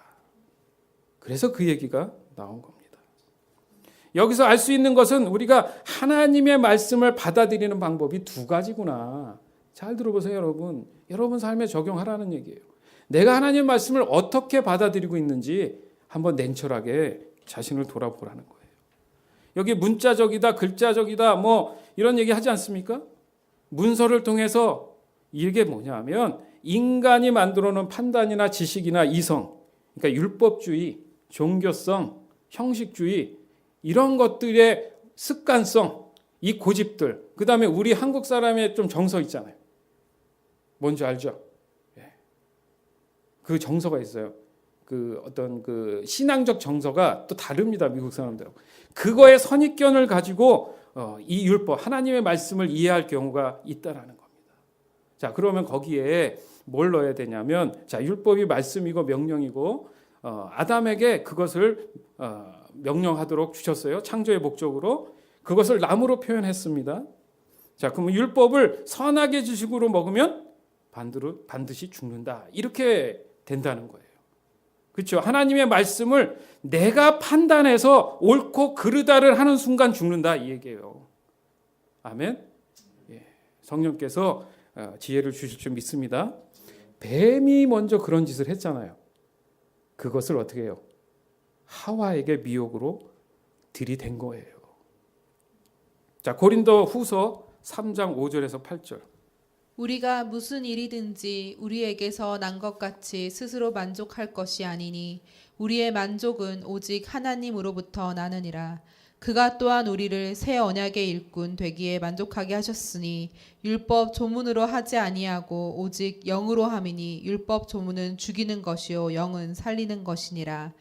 S1: 그래서 그 얘기가 나온 겁니다. 여기서 알 수 있는 것은 우리가 하나님의 말씀을 받아들이는 방법이 두 가지구나. 잘 들어보세요, 여러분. 여러분 삶에 적용하라는 얘기예요. 내가 하나님의 말씀을 어떻게 받아들이고 있는지 한번 냉철하게 자신을 돌아보라는 거예요. 여기 문자적이다, 글자적이다, 뭐 이런 얘기 하지 않습니까? 문서를 통해서 이게 뭐냐면 인간이 만들어 놓은 판단이나 지식이나 이성, 그러니까 율법주의, 종교성, 형식주의 이런 것들의 습관성, 이 고집들, 그 다음에 우리 한국 사람의 좀 정서 있잖아요. 뭔지 알죠? 그 정서가 있어요. 그 어떤 그 신앙적 정서가 또 다릅니다. 미국 사람들하고. 그거의 선입견을 가지고 이 율법, 하나님의 말씀을 이해할 경우가 있다라는 겁니다. 자, 그러면 거기에 뭘 넣어야 되냐면, 자, 율법이 말씀이고 명령이고 아담에게 그것을 명령하도록 주셨어요. 창조의 목적으로. 그것을 나무로 표현했습니다. 자, 그러면 율법을 선하게 지식으로 먹으면 반드시 죽는다. 이렇게 된다는 거예요. 그렇죠? 하나님의 말씀을 내가 판단해서 옳고 그르다를 하는 순간 죽는다 이 얘기예요. 아멘. 예. 성령께서 지혜를 주실 줄 믿습니다. 뱀이 먼저 그런 짓을 했잖아요. 그것을 어떻게 해요? 하와에게 미혹으로 들이댄 거예요. 자, 고린도 후서 3장 5절에서 8절.
S2: 우리가 무슨 일이든지 우리에게서 난 것 같이 스스로 만족할 것이 아니니 우리의 만족은 오직 하나님으로부터 나느니라. 그가 또한 우리를 새 언약의 일꾼 되기에 만족하게 하셨으니 율법 조문으로 하지 아니하고 오직 영으로 함이니 율법 조문은 죽이는 것이요 영은 살리는 것이니라.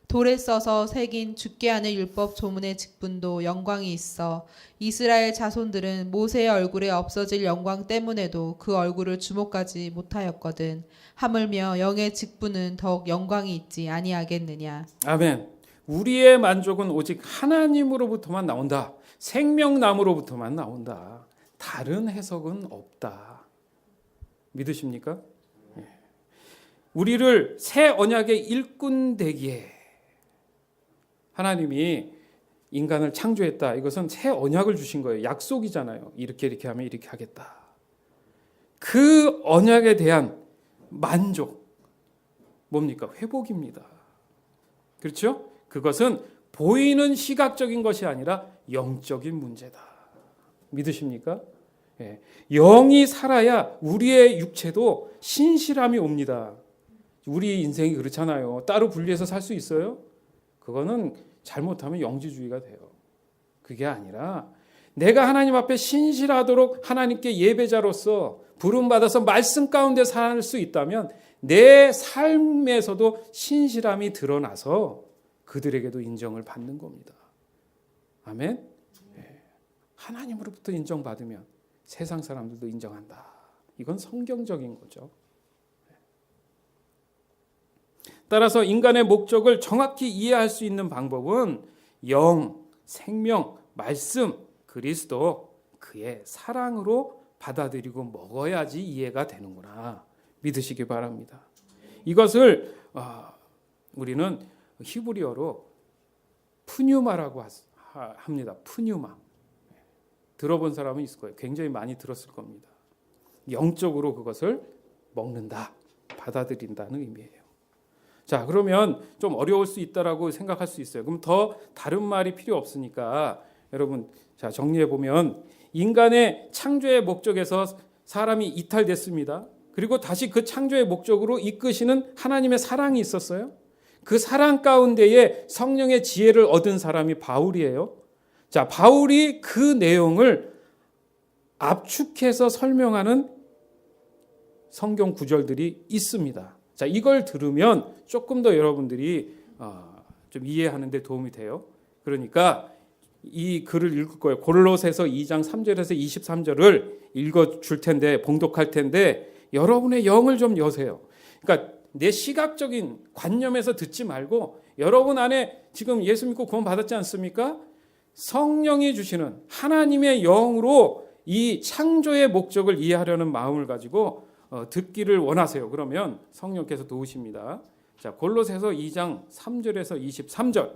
S2: 돌에 써서 새긴 죽게 하는 율법 조문의 직분도 영광이 있어 이스라엘 자손들은 모세의 얼굴에 없어질 영광 때문에도 그 얼굴을 주목하지 못하였거든. 하물며 영의 직분은 더욱 영광이 있지 아니하겠느냐.
S1: 아멘. 우리의 만족은 오직 하나님으로부터만 나온다. 생명나무로부터만 나온다. 다른 해석은 없다. 믿으십니까? 우리를 새 언약의 일꾼 되기에 하나님이 인간을 창조했다. 이것은 새 언약을 주신 거예요. 약속이잖아요. 이렇게 하면 이렇게 하겠다. 그 언약에 대한 만족, 뭡니까? 회복입니다. 그렇죠? 그것은 보이는 시각적인 것이 아니라 영적인 문제다. 믿으십니까? 예. 영이 살아야 우리의 육체도 신실함이 옵니다. 우리 인생이 그렇잖아요. 따로 분리해서 살 수 있어요? 그거는 잘못하면 영지주의가 돼요. 그게 아니라 내가 하나님 앞에 신실하도록 하나님께 예배자로서 부름받아서 말씀 가운데 살 수 있다면 내 삶에서도 신실함이 드러나서 그들에게도 인정을 받는 겁니다. 아멘? 네. 하나님으로부터 인정받으면 세상 사람들도 인정한다. 이건 성경적인 거죠. 따라서 인간의 목적을 정확히 이해할 수 있는 방법은 영, 생명, 말씀, 그리스도, 그의 사랑으로 받아들이고 먹어야지 이해가 되는구나. 믿으시기 바랍니다. 이것을 우리는 히브리어로 푸뉴마라고 합니다. 푸뉴마. 들어본 사람은 있을 거예요. 굉장히 많이 들었을 겁니다. 영적으로 그것을 먹는다, 받아들인다는 의미예요. 자, 그러면 좀 어려울 수 있다라고 생각할 수 있어요. 그럼 더 다른 말이 필요 없으니까 여러분, 자, 정리해 보면 인간의 창조의 목적에서 사람이 이탈됐습니다. 그리고 다시 그 창조의 목적으로 이끄시는 하나님의 사랑이 있었어요. 그 사랑 가운데에 성령의 지혜를 얻은 사람이 바울이에요. 자, 바울이 그 내용을 압축해서 설명하는 성경 구절들이 있습니다. 자, 이걸 들으면 조금 더 여러분들이 좀 이해하는 데 도움이 돼요. 그러니까 이 글을 읽을 거예요. 골로새서 2장 3절에서 23절을 읽어줄 텐데, 봉독할 텐데 여러분의 영을 좀 여세요. 그러니까 내 시각적인 관념에서 듣지 말고 여러분 안에 지금 예수 믿고 구원 받았지 않습니까? 성령이 주시는 하나님의 영으로 이 창조의 목적을 이해하려는 마음을 가지고 듣기를 원하세요. 그러면 성령께서 도우십니다. 자, 골로새서 2장 3절에서 23절.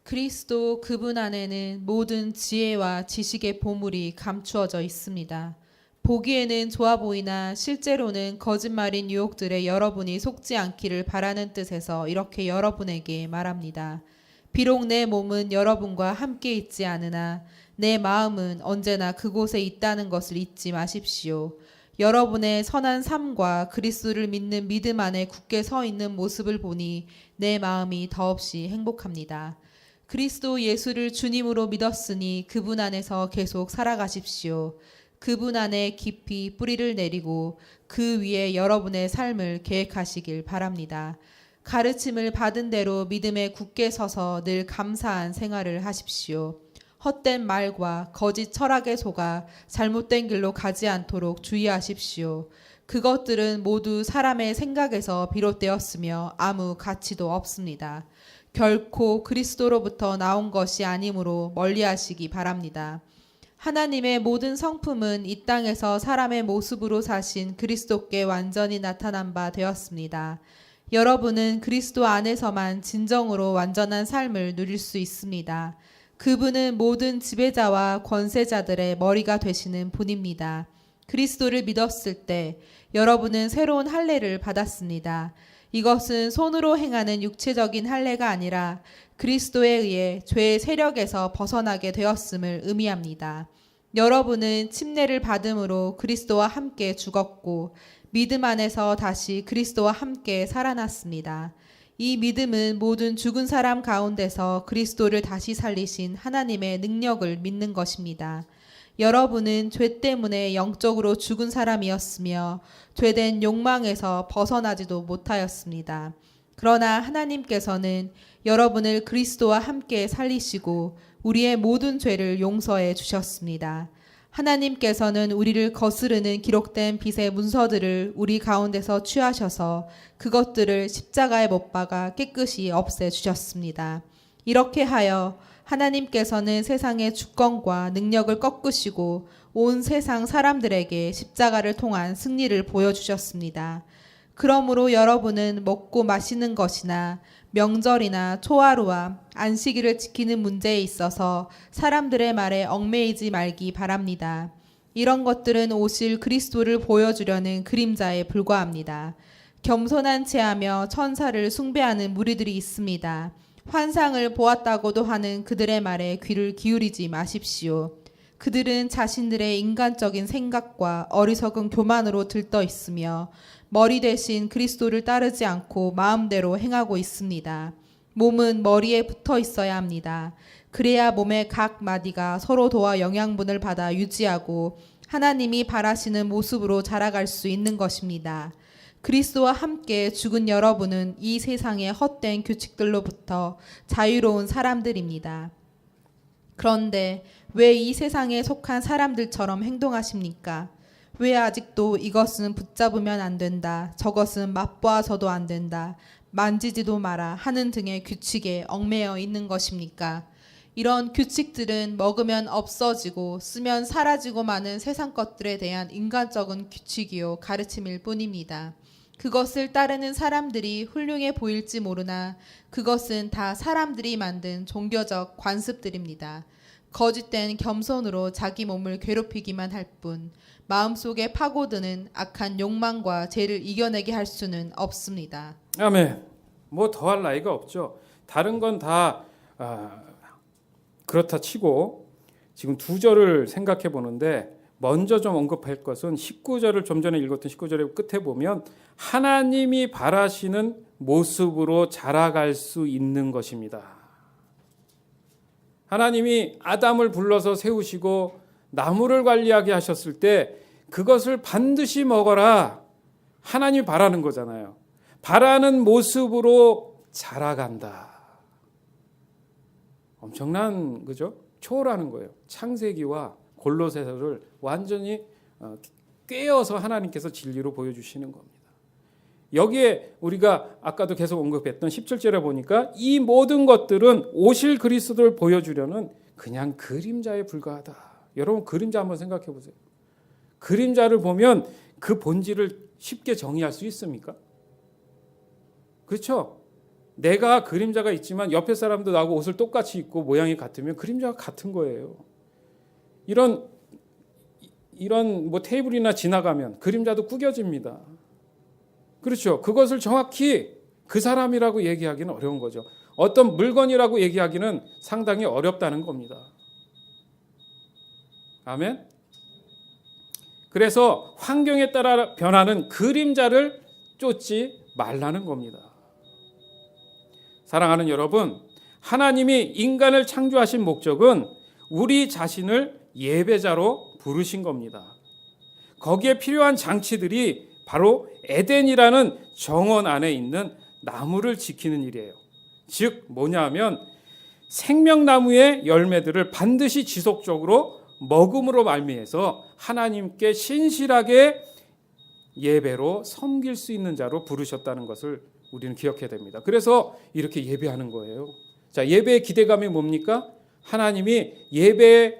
S2: 그리스도 그분 안에는 모든 지혜와 지식의 보물이 감추어져 있습니다. 보기에는 좋아 보이나 실제로는 거짓말인 유혹들에 여러분이 속지 않기를 바라는 뜻에서 이렇게 여러분에게 말합니다. 비록 내 몸은 여러분과 함께 있지 않으나 내 마음은 언제나 그곳에 있다는 것을 잊지 마십시오. 여러분의 선한 삶과 그리스도를 믿는 믿음 안에 굳게 서 있는 모습을 보니 내 마음이 더없이 행복합니다. 그리스도 예수를 주님으로 믿었으니 그분 안에서 계속 살아가십시오. 그분 안에 깊이 뿌리를 내리고 그 위에 여러분의 삶을 계획하시길 바랍니다. 가르침을 받은 대로 믿음에 굳게 서서 늘 감사한 생활을 하십시오. 헛된 말과 거짓 철학에 속아 잘못된 길로 가지 않도록 주의하십시오. 그것들은 모두 사람의 생각에서 비롯되었으며 아무 가치도 없습니다. 결코 그리스도로부터 나온 것이 아니므로 멀리하시기 바랍니다. 하나님의 모든 성품은 이 땅에서 사람의 모습으로 사신 그리스도께 완전히 나타난 바 되었습니다. 여러분은 그리스도 안에서만 진정으로 완전한 삶을 누릴 수 있습니다. 그분은 모든 지배자와 권세자들의 머리가 되시는 분입니다. 그리스도를 믿었을 때 여러분은 새로운 할례를 받았습니다. 이것은 손으로 행하는 육체적인 할례가 아니라 그리스도에 의해 죄의 세력에서 벗어나게 되었음을 의미합니다. 여러분은 침례를 받음으로 그리스도와 함께 죽었고 믿음 안에서 다시 그리스도와 함께 살아났습니다. 이 믿음은 모든 죽은 사람 가운데서 그리스도를 다시 살리신 하나님의 능력을 믿는 것입니다. 여러분은 죄 때문에 영적으로 죽은 사람이었으며 죄된 욕망에서 벗어나지도 못하였습니다. 그러나 하나님께서는 여러분을 그리스도와 함께 살리시고 우리의 모든 죄를 용서해 주셨습니다. 하나님께서는 우리를 거스르는 기록된 빚의 문서들을 우리 가운데서 취하셔서 그것들을 십자가에 못 박아 깨끗이 없애 주셨습니다. 이렇게 하여 하나님께서는 세상의 주권과 능력을 꺾으시고 온 세상 사람들에게 십자가를 통한 승리를 보여주셨습니다. 그러므로 여러분은 먹고 마시는 것이나 명절이나 초하루와 안식일을 지키는 문제에 있어서 사람들의 말에 얽매이지 말기 바랍니다. 이런 것들은 오실 그리스도를 보여주려는 그림자에 불과합니다. 겸손한 체하며 천사를 숭배하는 무리들이 있습니다. 환상을 보았다고도 하는 그들의 말에 귀를 기울이지 마십시오. 그들은 자신들의 인간적인 생각과 어리석은 교만으로 들떠 있으며 머리 대신 그리스도를 따르지 않고 마음대로 행하고 있습니다. 몸은 머리에 붙어 있어야 합니다. 그래야 몸의 각 마디가 서로 도와 영양분을 받아 유지하고 하나님이 바라시는 모습으로 자라갈 수 있는 것입니다. 그리스도와 함께 죽은 여러분은 이 세상의 헛된 규칙들로부터 자유로운 사람들입니다. 그런데 왜 이 세상에 속한 사람들처럼 행동하십니까? 왜 아직도 이것은 붙잡으면 안 된다, 저것은 맛보아서도 안 된다, 만지지도 마라 하는 등의 규칙에 얽매여 있는 것입니까? 이런 규칙들은 먹으면 없어지고 쓰면 사라지고 마는 세상 것들에 대한 인간적인 규칙이요 가르침일 뿐입니다. 그것을 따르는 사람들이 훌륭해 보일지 모르나 그것은 다 사람들이 만든 종교적 관습들입니다. 거짓된 겸손으로 자기 몸을 괴롭히기만 할 뿐 마음속에 파고드는 악한 욕망과 죄를 이겨내게 할 수는 없습니다.
S1: 아멘. 뭐 더할 나위가 없죠. 다른 건 다 그렇다 치고 지금 두 절을 생각해 보는데 먼저 좀 언급할 것은 19절을 좀 전에 읽었던 19절의 끝에 보면 하나님이 바라시는 모습으로 자라갈 수 있는 것입니다. 하나님이 아담을 불러서 세우시고 나무를 관리하게 하셨을 때 그것을 반드시 먹어라. 하나님이 바라는 거잖아요. 바라는 모습으로 자라간다. 엄청난 그죠? 초월하는 거예요. 창세기와 골로새서를 완전히 꿰어서 하나님께서 진리로 보여주시는 겁니다. 여기에 우리가 아까도 계속 언급했던 17절에 보니까 이 모든 것들은 오실 그리스도를 보여주려는 그냥 그림자에 불과하다. 여러분 그림자 한번 생각해 보세요. 그림자를 보면 그 본질을 쉽게 정의할 수 있습니까? 그렇죠? 내가 그림자가 있지만 옆에 사람도 나하고 옷을 똑같이 입고 모양이 같으면 그림자가 같은 거예요. 이런 뭐 테이블이나 지나가면 그림자도 구겨집니다. 그렇죠. 그것을 정확히 그 사람이라고 얘기하기는 어려운 거죠. 어떤 물건이라고 얘기하기는 상당히 어렵다는 겁니다. 아멘. 그래서 환경에 따라 변하는 그림자를 쫓지 말라는 겁니다. 사랑하는 여러분, 하나님이 인간을 창조하신 목적은 우리 자신을 예배자로 부르신 겁니다. 거기에 필요한 장치들이 바로 에덴이라는 정원 안에 있는 나무를 지키는 일이에요. 즉 뭐냐면 생명나무의 열매들을 반드시 지속적으로 먹음으로 말미해서 하나님께 신실하게 예배로 섬길 수 있는 자로 부르셨다는 것을 우리는 기억해야 됩니다. 그래서 이렇게 예배하는 거예요. 자, 예배의 기대감이 뭡니까? 하나님이 예배에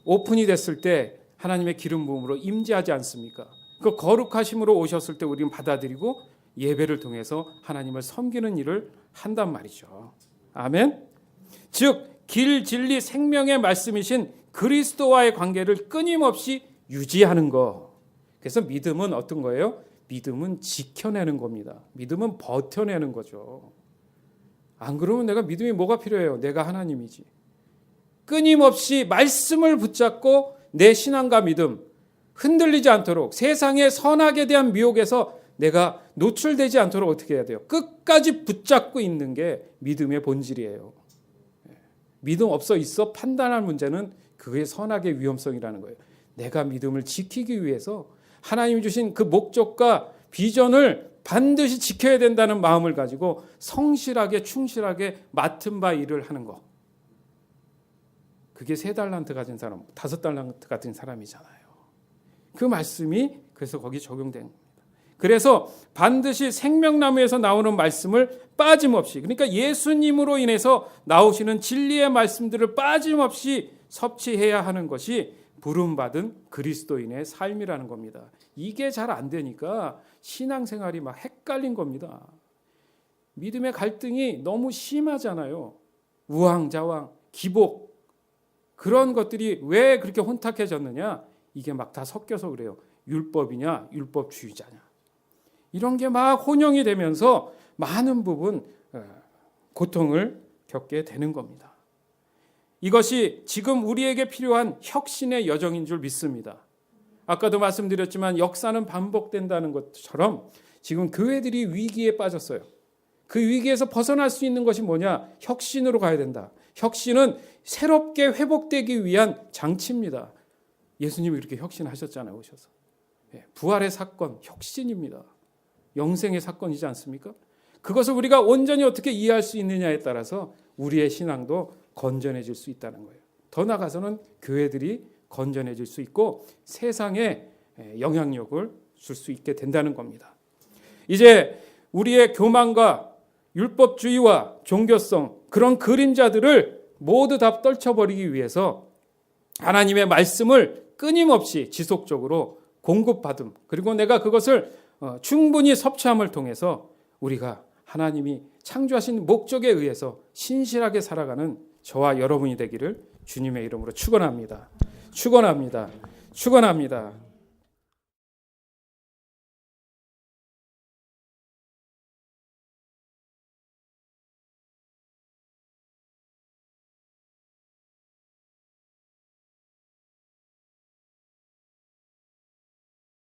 S1: 오픈이 됐을 때 하나님의 기름 부음으로 임재하지 않습니까? 그 거룩하심으로 오셨을 때 우리는 받아들이고 예배를 통해서 하나님을 섬기는 일을 한단 말이죠. 아멘. 즉 길, 진리, 생명의 말씀이신 그리스도와의 관계를 끊임없이 유지하는 거. 그래서 믿음은 어떤 거예요? 믿음은 지켜내는 겁니다. 믿음은 버텨내는 거죠. 안 그러면 내가 믿음이 뭐가 필요해요? 내가 하나님이지. 끊임없이 말씀을 붙잡고 내 신앙과 믿음 흔들리지 않도록 세상의 선악에 대한 미혹에서 내가 노출되지 않도록 어떻게 해야 돼요? 끝까지 붙잡고 있는 게 믿음의 본질이에요. 믿음 없어 있어 판단할 문제는 그게 선악의 위험성이라는 거예요. 내가 믿음을 지키기 위해서 하나님이 주신 그 목적과 비전을 반드시 지켜야 된다는 마음을 가지고 성실하게 충실하게 맡은 바 일을 하는 거. 그게 3달란트 가진 사람, 5달란트 가진 사람이잖아요. 그 말씀이 그래서 거기 적용된 겁니다. 그래서 반드시 생명나무에서 나오는 말씀을 빠짐없이, 그러니까 예수님으로 인해서 나오시는 진리의 말씀들을 빠짐없이 섭취해야 하는 것이 부름받은 그리스도인의 삶이라는 겁니다. 이게 잘 안 되니까 신앙생활이 막 헷갈린 겁니다. 믿음의 갈등이 너무 심하잖아요. 우왕좌왕, 기복, 그런 것들이 왜 그렇게 혼탁해졌느냐? 이게 막 다 섞여서 그래요. 율법이냐, 율법주의자냐. 이런 게 막 혼용이 되면서 많은 부분 고통을 겪게 되는 겁니다. 이것이 지금 우리에게 필요한 혁신의 여정인 줄 믿습니다. 아까도 말씀드렸지만 역사는 반복된다는 것처럼 지금 교회들이 위기에 빠졌어요. 그 위기에서 벗어날 수 있는 것이 뭐냐? 혁신으로 가야 된다. 혁신은 새롭게 회복되기 위한 장치입니다. 예수님이 이렇게 혁신하셨잖아요, 오셔서. 부활의 사건, 혁신입니다. 영생의 사건이지 않습니까? 그것을 우리가 온전히 어떻게 이해할 수 있느냐에 따라서 우리의 신앙도 건전해질 수 있다는 거예요. 더 나아가서는 교회들이 건전해질 수 있고 세상에 영향력을 줄 수 있게 된다는 겁니다. 이제 우리의 교만과 율법주의와 종교성, 그런 그림자들을 모두 다 떨쳐버리기 위해서 하나님의 말씀을 끊임없이 지속적으로 공급받음, 그리고 내가 그것을 충분히 섭취함을 통해서 우리가 하나님이 창조하신 목적에 의해서 신실하게 살아가는 저와 여러분이 되기를 주님의 이름으로 축원합니다. 축원합니다. 축원합니다.